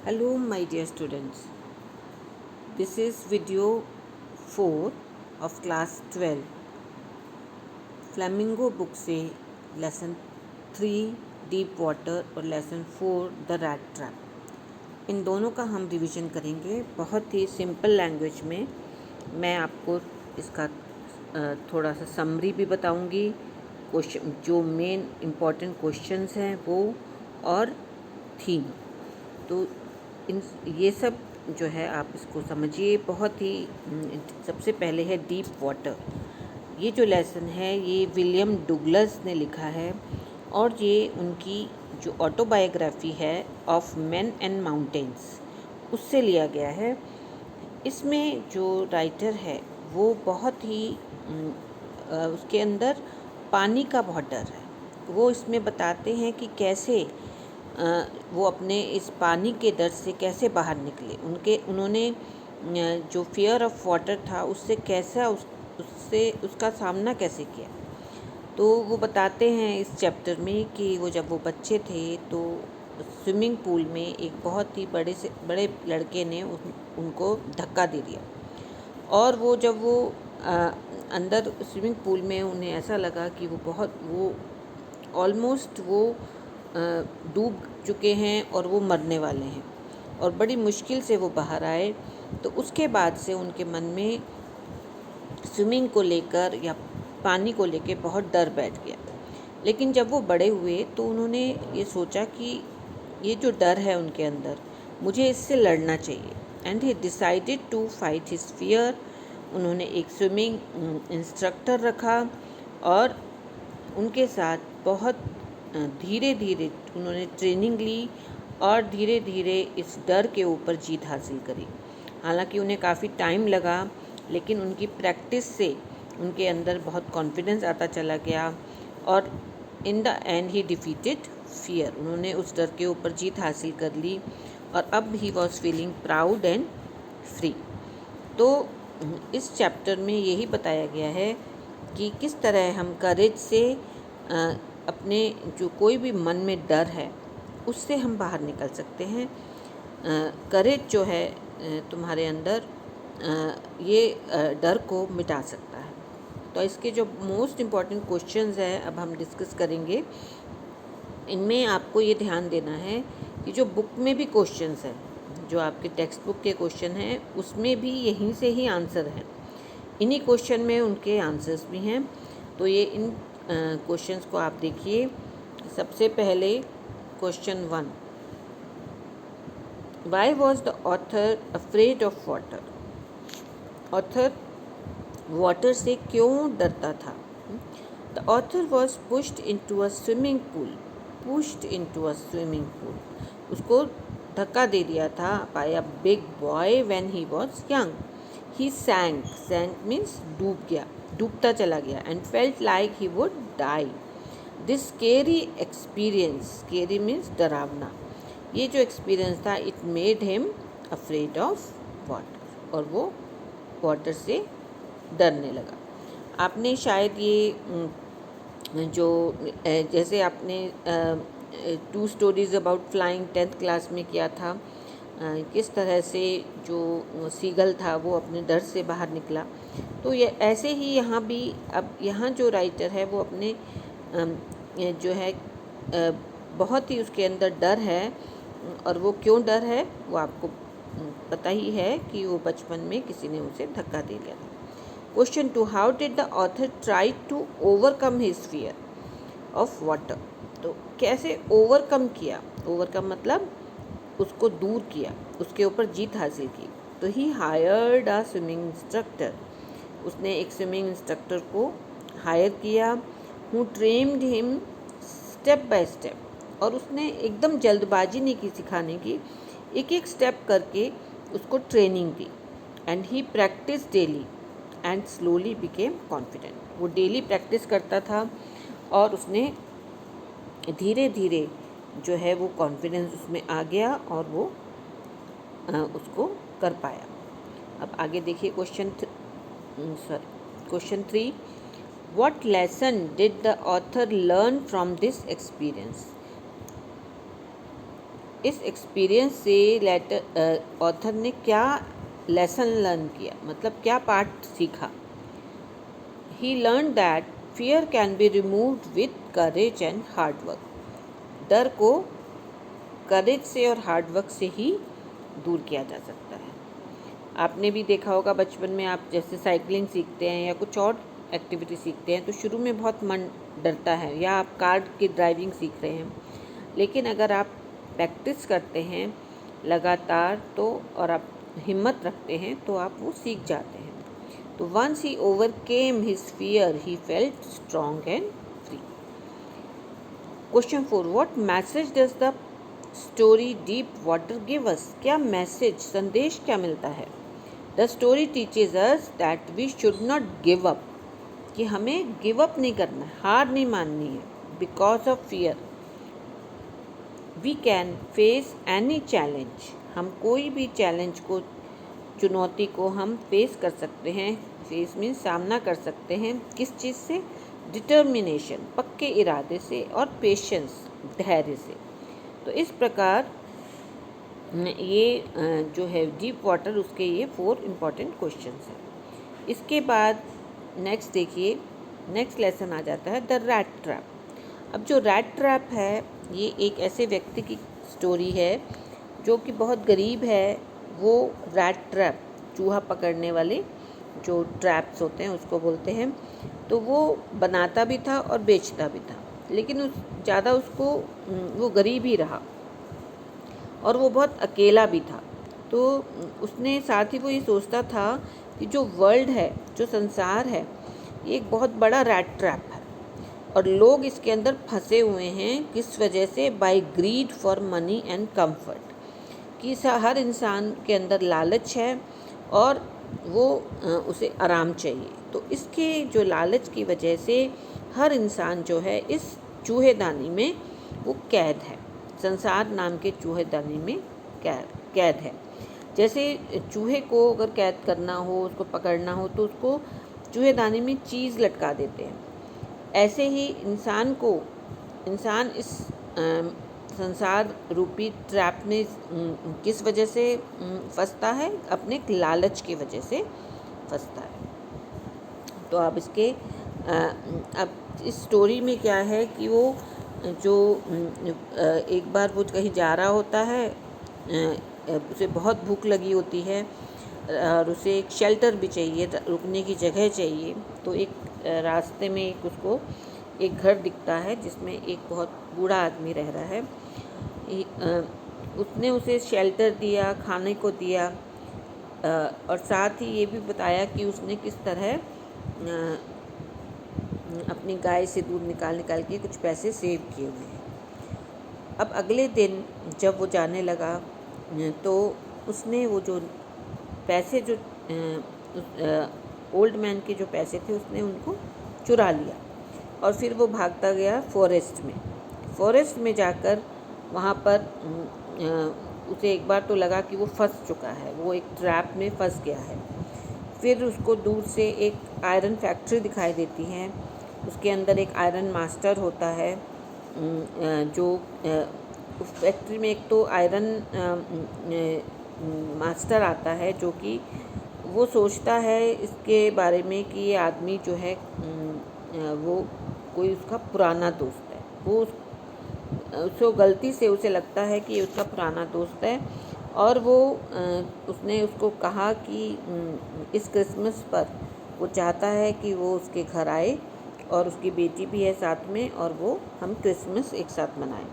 Hello, my dear students. This is video 4 of class 12. Flamingo book से lesson 3 deep water और lesson 4 the rat trap, इन दोनों का हम revision करेंगे बहुत ही सिंपल लैंग्वेज में। मैं आपको इसका थोड़ा सा समरी भी बताऊंगी, क्वेश्चन जो मेन इम्पॉर्टेंट क्वेश्चंस हैं वो, और थीम। तो इन ये सब जो है आप इसको समझिए बहुत ही। सबसे पहले है डीप वाटर। ये जो लेसन है ये विलियम डुगलस ने लिखा है और ये उनकी जो ऑटोबायोग्राफी है ऑफ मैन एंड माउंटेन्स उससे लिया गया है। इसमें जो राइटर है वो बहुत ही उसके अंदर पानी का बहुत डर है। वो इसमें बताते हैं कि कैसे वो अपने इस पानी के डर से कैसे बाहर निकले। उन्होंने जो फियर ऑफ वाटर था उससे कैसा उससे उसका सामना कैसे किया। तो वो बताते हैं इस चैप्टर में कि वो जब वो बच्चे थे तो स्विमिंग पूल में एक बहुत ही बड़े लड़के ने उनको धक्का दे दिया, और वो जब वो अंदर स्विमिंग पूल में उन्हें ऐसा लगा कि वो ऑलमोस्ट डूब चुके हैं और वो मरने वाले हैं, और बड़ी मुश्किल से वो बाहर आए। तो उसके बाद से उनके मन में स्विमिंग को लेकर या पानी को लेकर बहुत डर बैठ गया। लेकिन जब वो बड़े हुए तो उन्होंने ये सोचा कि ये जो डर है उनके अंदर, मुझे इससे लड़ना चाहिए। And he decided to fight his fear. उन्होंने एक स्विमिंग इंस्ट्रक्टर रखा और उनके साथ बहुत धीरे धीरे उन्होंने ट्रेनिंग ली और धीरे धीरे इस डर के ऊपर जीत हासिल करी। हालांकि उन्हें काफ़ी टाइम लगा, लेकिन उनकी प्रैक्टिस से उनके अंदर बहुत कॉन्फिडेंस आता चला गया और in the and he defeated fear. उन्होंने उस डर के ऊपर जीत हासिल कर ली और अब he was feeling proud and free. तो इस चैप्टर में यही बताया गया है कि किस तरह हम करेज से अपने जो कोई भी मन में डर है उससे हम बाहर निकल सकते हैं। करेज जो है तुम्हारे अंदर ये डर को मिटा सकता है। तो इसके जो मोस्ट इम्पॉर्टेंट क्वेश्चंस हैं अब हम डिस्कस करेंगे। इनमें आपको ये ध्यान देना है कि जो बुक में भी क्वेश्चंस हैं, जो आपके टेक्स्ट बुक के क्वेश्चन हैं, उसमें भी यहीं से ही आंसर हैं। इन्हीं क्वेश्चन में उनके आंसर्स भी हैं। तो ये इन क्वेश्चंस को आप देखिए। सबसे पहले question 1, why was the author afraid of water? Author water से क्यों डरता था? The author was pushed into a swimming pool. Pushed into a swimming pool, उसको धक्का दे दिया था by a big boy when he was young. He sank, sank means डूब गया, डूबता चला गया, and felt like he would die. This scary experience, scary means डरावना, ये जो एक्सपीरियंस था it made him afraid of water, और वो वाटर से डरने लगा। आपने शायद ये जो जैसे आपने 2 stories about flying 10th class में किया था, किस तरह से जो सीगल था वो अपने डर से बाहर निकला, तो ये ऐसे ही यहाँ भी। अब यहाँ जो राइटर है वो अपने जो है बहुत ही उसके अंदर डर है, और वो क्यों डर है वो आपको पता ही है कि वो बचपन में किसी ने उसे धक्का दे दिया था। Question 2, how did the author try to overcome his fear of water? तो कैसे ओवरकम किया? ओवरकम मतलब उसको दूर किया, उसके ऊपर जीत हासिल की। तो he hired a swimming instructor, उसने एक स्विमिंग इंस्ट्रक्टर को हायर किया। Who trained him step by step, और उसने एकदम जल्दबाजी नहीं की सिखाने की, एक एक स्टेप करके उसको training the. And he practice daily and slowly became confident. वो डेली प्रैक्टिस करता था और उसने धीरे धीरे जो है वो कॉन्फिडेंस उसमें आ गया और वो उसको कर पाया। अब आगे देखिए question 3, what lesson did the author learn from this experience? इस एक्सपीरियंस से लेटर ऑथर ने क्या लेसन लर्न किया, मतलब क्या पाठ सीखा। He learn that fear can be removed with courage and hard work. डर को करेज से और हार्ड वर्क से ही दूर किया जा सकता है। आपने भी देखा होगा बचपन में, आप जैसे साइकिलिंग सीखते हैं या कुछ और एक्टिविटी सीखते हैं तो शुरू में बहुत मन डरता है, या आप कार की ड्राइविंग सीख रहे हैं, लेकिन अगर आप प्रैक्टिस करते हैं लगातार तो और आप हिम्मत रखते हैं तो आप वो सीख जाते हैं। तो once he overcame his fear he felt strong and free. Question 4, what message does the story deep water give us. क्या मैसेज, संदेश क्या मिलता है। The story teaches us that we should not give up, कि हमें give up नहीं करना है, हार नहीं माननी है। Because of fear we can face any challenge. हम कोई भी चैलेंज को, चुनौती को हम फेस कर सकते हैं। फेस मीन्स सामना कर सकते हैं। किस चीज़ से। डिटर्मिनेशन, पक्के इरादे से, और पेशेंस, धैर्य से। तो इस प्रकार ये जो है डीप वाटर, उसके ये 4 इम्पॉर्टेंट क्वेश्चंस हैं। इसके बाद नेक्स्ट देखिए, नेक्स्ट लेसन आ जाता है द रैट ट्रैप। अब जो रैट ट्रैप है, ये एक ऐसे व्यक्ति की स्टोरी है जो कि बहुत गरीब है। वो रैट ट्रैप, चूहा पकड़ने वाले जो ट्रैप्स होते हैं उसको बोलते हैं, तो वो बनाता भी था और बेचता भी था, लेकिन ज़्यादा उसको वो गरीब ही रहा और वो बहुत अकेला भी था। तो उसने साथ ही वो ये सोचता था कि जो वर्ल्ड है, जो संसार है, ये एक बहुत बड़ा रैट ट्रैप है और लोग इसके अंदर फंसे हुए हैं। किस वजह से। By greed for money and comfort, कि हर इंसान के अंदर लालच है और वो उसे आराम चाहिए। तो इसके जो लालच की वजह से हर इंसान जो है इस चूहेदानी में वो कैद है। संसार नाम के चूहेदानी में कैद है। जैसे चूहे को अगर कैद करना हो, उसको पकड़ना हो, तो उसको चूहेदानी में चीज़ लटका देते हैं। ऐसे ही इंसान इस संसार रूपी ट्रैप में किस वजह से फंसता है। अपने लालच की वजह से फंसता है। तो अब अब इस स्टोरी में क्या है कि वो जो एक बार वो कहीं जा रहा होता है, उसे बहुत भूख लगी होती है और उसे एक शेल्टर भी चाहिए, रुकने की जगह चाहिए। तो एक रास्ते में उसको एक घर दिखता है जिसमें एक बहुत बूढ़ा आदमी रह रहा है। उसने उसे शेल्टर दिया, खाने को दिया और साथ ही ये भी बताया कि उसने किस तरह अपनी गाय से दूध निकाल के कुछ पैसे सेव किए हुए हैं। अब अगले दिन जब वो जाने लगा तो उसने वो जो पैसे, जो ओल्ड मैन के जो पैसे थे, उसने उनको चुरा लिया और फिर वो भागता गया फॉरेस्ट में जाकर वहाँ पर उसे एक बार तो लगा कि वो फंस चुका है, वो एक ट्रैप में फंस गया है। फिर उसको दूर से एक आयरन फैक्ट्री दिखाई देती है। उसके अंदर एक आयरन मास्टर होता है, जो उस फैक्ट्री में एक तो आयरन मास्टर आता है जो कि वो सोचता है इसके बारे में कि ये आदमी जो है वो कोई उसका पुराना दोस्त है। वो उसको गलती से उसे लगता है कि ये उसका पुराना दोस्त है और वो उसने उसको कहा कि इस क्रिसमस पर वो चाहता है कि वो उसके घर आए और उसकी बेटी भी है साथ में और वो हम क्रिसमस एक साथ मनाएं।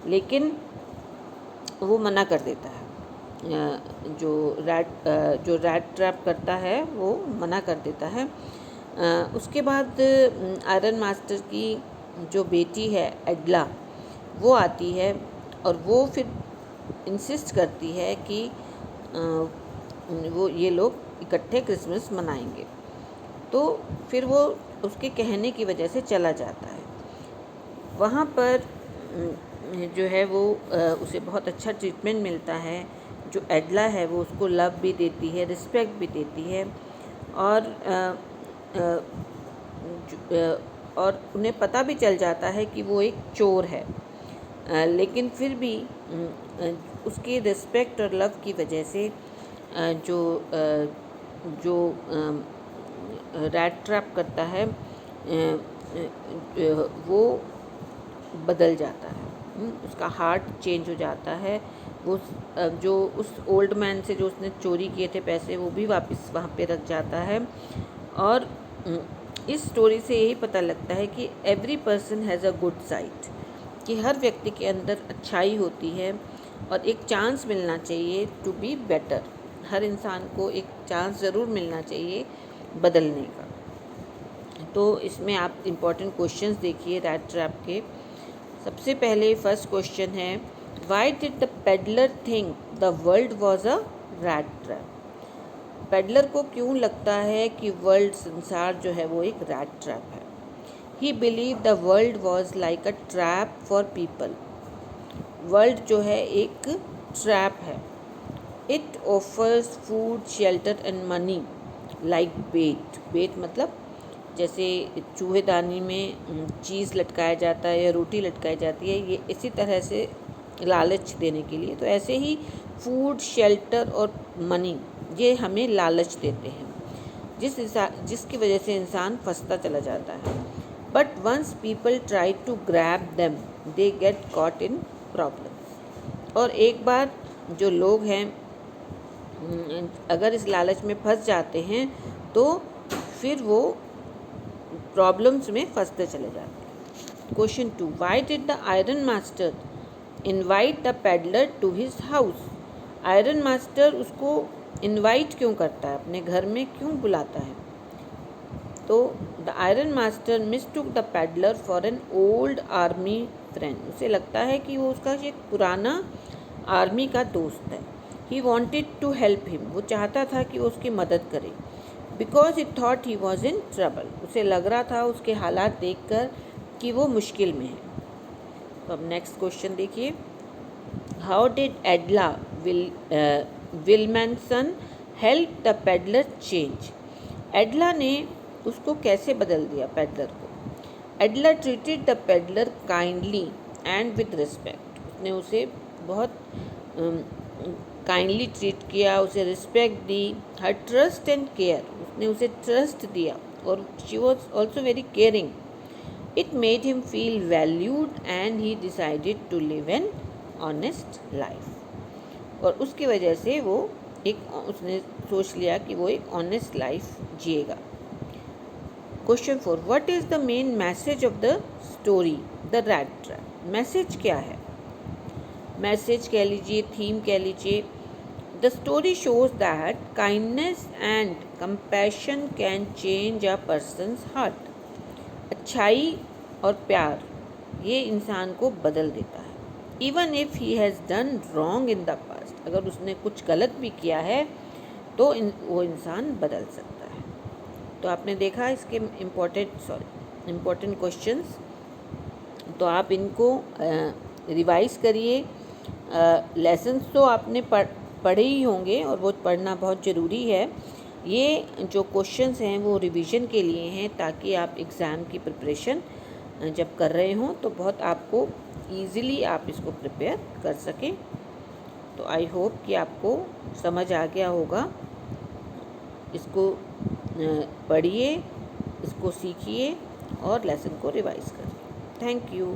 लेकिन वो मना कर देता है। जो रैट ट्रैप करता है वो मना कर देता है। उसके बाद आयरन मास्टर की जो बेटी है एडला, वो आती है और वो फिर इंसिस्ट करती है कि वो ये लोग इकट्ठे क्रिसमस मनाएंगे। तो फिर वो उसके कहने की वजह से चला जाता है। वहाँ पर जो है वो उसे बहुत अच्छा ट्रीटमेंट मिलता है। जो एडला है वो उसको लव भी देती है, रिस्पेक्ट भी देती है और उन्हें पता भी चल जाता है कि वो एक चोर है। लेकिन फिर भी उसकी रिस्पेक्ट और लव की वजह से जो जो रैट ट्रैप करता है वो बदल जाता है। उसका हार्ट चेंज हो जाता है। वो जो उस ओल्ड मैन से जो उसने चोरी किए थे पैसे, वो भी वापस वहाँ पे रख जाता है। और इस स्टोरी से यही पता लगता है कि every person has a good side, कि हर व्यक्ति के अंदर अच्छाई होती है और एक चांस मिलना चाहिए टू बी बेटर। हर इंसान को एक चांस ज़रूर मिलना चाहिए बदलने का। तो इसमें आप इम्पोर्टेंट क्वेश्चंस देखिए रैट ट्रैप के। सबसे पहले फर्स्ट क्वेश्चन है, Y did the peddler think the world was a rat trap? Peddler को क्यों लगता है कि वर्ल्ड, संसार जो है वो एक रैट ट्रैप है? He believe the world was like a trap for people. World जो है एक ट्रैप है। It offers food, shelter and money like bait. Bait मतलब जैसे चूहेदानी में चीज़ लटकाया जाता है या रोटी लटकाई जाती है, ये इसी तरह से लालच देने के लिए। तो ऐसे ही फूड, शेल्टर और मनी ये हमें लालच देते हैं, जिसकी वजह से इंसान फंसता चला जाता है। But once people try to grab them they get caught in problems. और एक बार जो लोग हैं अगर इस लालच में फंस जाते हैं तो फिर वो प्रॉब्लम्स में फंसते चले जाते हैं। Question 2, why did the iron master invite the peddler to his house? Iron master उसको इनवाइट क्यों करता है, अपने घर में क्यों बुलाता है? तो the iron master mistook the peddler for an old army friend. उसे लगता है कि वो उसका एक पुराना आर्मी का दोस्त है। He wanted to help him, वो चाहता था कि वो उसकी मदद करे। Because it thought he was in trouble, उसे लग रहा था उसके हालात देखकर कि वो मुश्किल में है। तो अब नेक्स्ट क्वेश्चन देखिए, how did Edla Willmansson help the peddler change? Edla ने उसको कैसे बदल दिया, पेडलर को? Edla treated the peddler kindly and with respect. उसने उसे बहुत काइंडली ट्रीट किया, उसे रिस्पेक्ट दी। हर ट्रस्ट एंड केयर, उसने उसे ट्रस्ट दिया और she was also very caring. It made him feel valued and he decided to live an honest life. और उसकी वजह से वो उसने सोच लिया कि वो एक ऑनेस्ट लाइफ जिएगा। Question 4, what is the main message of the story the rat trap? Message क्या है? मैसेज कह लीजिए, थीम कह लीजिए। The story shows that kindness and compassion can change a person's heart. अच्छाई और प्यार ये इंसान को बदल देता है। Even if he has done wrong in the past, अगर उसने कुछ गलत भी किया है तो वो इंसान बदल सकता है। तो आपने देखा इसके इम्पोर्टेंट क्वेश्चंस। तो आप इनको रिवाइज़ करिए। लेसन्स तो आपने पढ़े ही होंगे और वो पढ़ना बहुत ज़रूरी है। ये जो क्वेश्चंस हैं वो रिवीजन के लिए हैं, ताकि आप एग्ज़ाम की प्रिपरेशन जब कर रहे हों तो बहुत आपको ईज़िली आप इसको प्रिपेयर कर सकें। तो आई होप कि आपको समझ आ गया होगा। इसको पढ़िए, इसको सीखिए और लेसन को रिवाइज़ करिए। Thank you.